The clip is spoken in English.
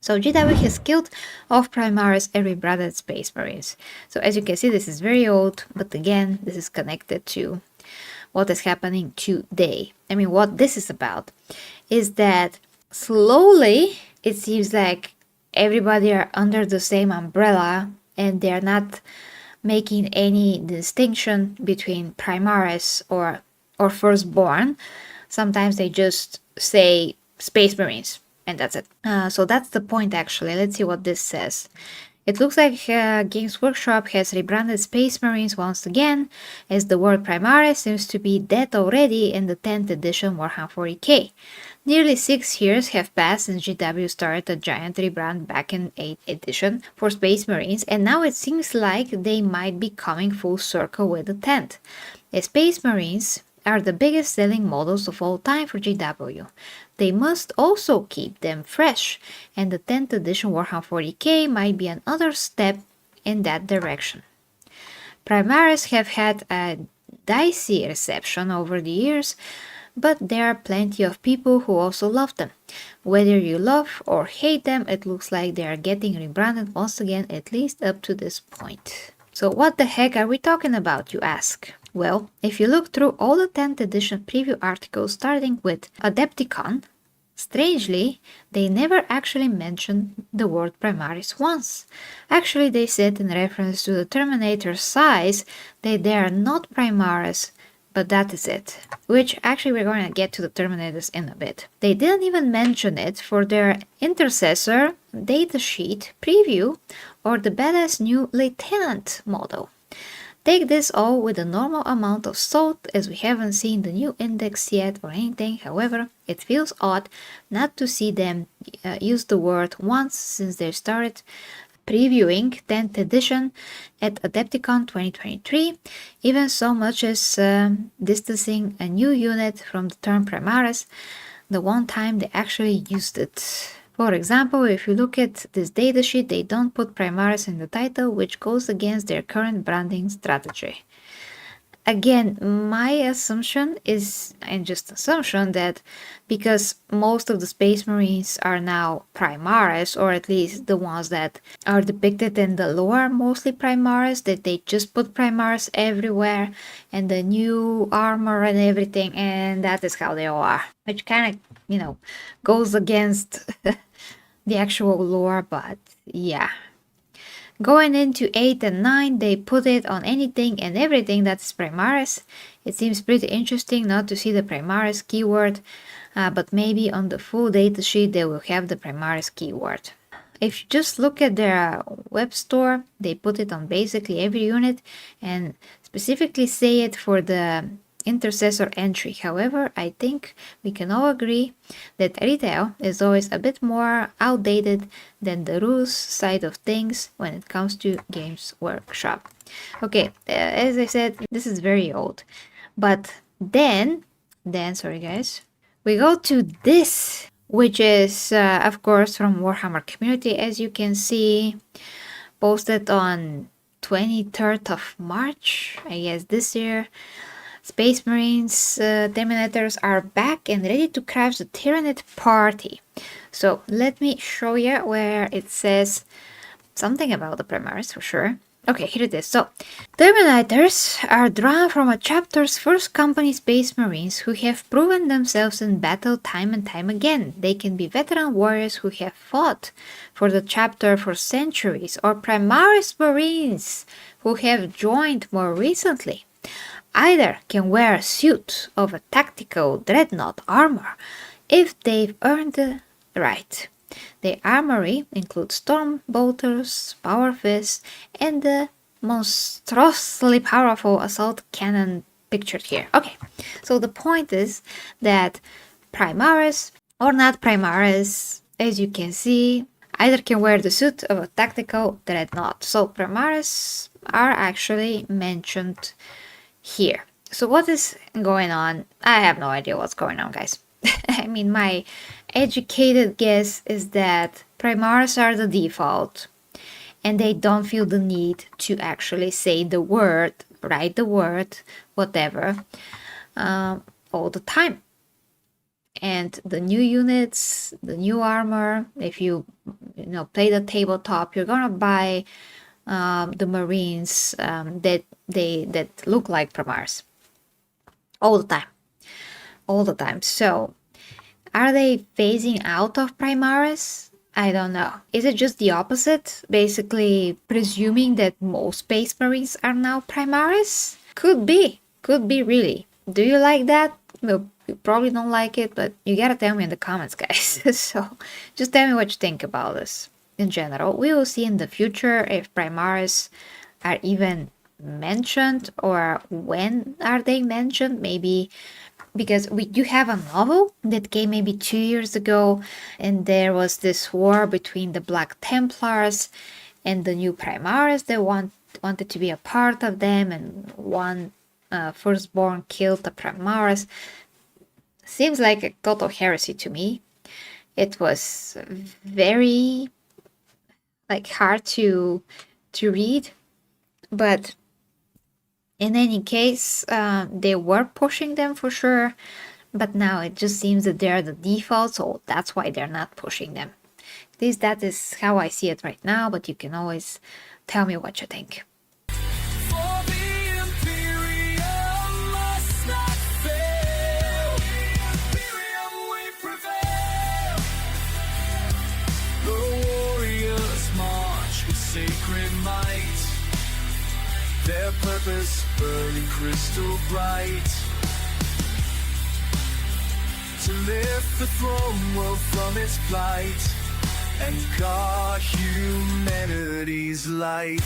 So GW has killed off Primaris and rebranded Space Marines. So as you can see, this is very old, but again, this is connected to what is happening today. I mean, what this is about is that slowly it seems like everybody are under the same umbrella and they're not making any distinction between Primaris or Firstborn. Sometimes they just say Space Marines and that's it. So that's the point actually. Let's see what this says. It looks like Games Workshop has rebranded Space Marines once again, as the word Primaris seems to be dead already in the 10th edition Warhammer 40k. Nearly 6 years have passed since GW started a giant rebrand back in 8th edition for Space Marines, and now it seems like they might be coming full circle with the 10th. The Space Marines are the biggest selling models of all time for GW. They must also keep them fresh, and the 10th edition Warhammer 40k might be another step in that direction. Primaris have had a dicey reception over the years, but there are plenty of people who also love them. Whether you love or hate them, it looks like they are getting rebranded once again, at least up to this point. So what the heck are we talking about, you ask? Well, if you look through all the 10th edition preview articles starting with Adepticon, strangely, they never actually mentioned the word Primaris once. Actually, they said in reference to the Terminator size that they are not Primaris, but that is it. Which actually we're going to get to the Terminators in a bit. They didn't even mention it for their Intercessor datasheet preview or the badass new Lieutenant model. Take this all with a normal amount of salt, as we haven't seen the new index yet or anything. However, it feels odd not to see them use the word once since they started previewing 10th edition at Adepticon 2023, even so much as distancing a new unit from the term Primaris the one time they actually used it. For example, if you look at this datasheet, they don't put Primaris in the title, which goes against their current branding strategy. Again, my assumption is, and just assumption, that because most of the Space Marines are now Primaris, or at least the ones that are depicted in the lore mostly Primaris, that they just put Primaris everywhere and the new armor and everything, and that is how they all are. Which kind of, goes against the actual lore, but yeah. Going into 8 and 9, they put it on anything and everything that's Primaris. It seems pretty interesting not to see the Primaris keyword, but maybe on the full datasheet they will have the Primaris keyword. If you just look at their web store, they put it on basically every unit and specifically say it for the Intercessor entry. However, I think we can all agree that retail is always a bit more outdated than the rules side of things when it comes to Games Workshop. Okay, as I said, this is very old. But then, sorry guys, we go to this, which is, of course, from Warhammer Community, as you can see, posted on 23rd of March, I guess this year. Space Marines Terminators are back and ready to crash the Tyranid party. So let me show you where it says something about the Primaris for sure. Okay, here it is. So, Terminators are drawn from a chapter's first company Space Marines who have proven themselves in battle time and time again. They can be veteran warriors who have fought for the chapter for centuries, or Primaris Marines who have joined more recently. Either can wear a suit of a tactical dreadnought armor if they've earned the right. The armory includes storm bolters, power fists, and the monstrously powerful assault cannon pictured here. Okay, so the point is that Primaris or not Primaris, as you can see, either can wear the suit of a tactical dreadnought. So Primaris are actually mentioned here. So what is going on? I have no idea what's going on, guys. I mean, my educated guess is that Primaris are the default and they don't feel the need to actually say the word, write the word, whatever, all the time. And the new units, the new armor, if you play the tabletop, you're gonna buy the Marines that look like Primaris all the time, all the time. So are they phasing out of Primaris? I don't know. Is it just the opposite? Basically presuming that most Space Marines are now Primaris? Could be. Could be really. Do you like that? Well, you probably don't like it, but you gotta tell me in the comments, guys. So just tell me what you think about this in general. We will see in the future if Primaris are even mentioned or when are they mentioned. Maybe because we do have a novel that came maybe 2 years ago, and there was this war between the Black Templars and the new Primaris that wanted to be a part of them, and one firstborn killed the Primaris. Seems like a total heresy to me. It was very hard to read, but in any case, they were pushing them for sure, but now it just seems that they're the default, so that's why they're not pushing them. At least that is how I see it right now, but you can always tell me what you think. For the imperium must not fail. Imperium we prevail. The warriors march with sacred might. Their purpose burning crystal bright, to lift the throne world from its plight and guard humanity's light.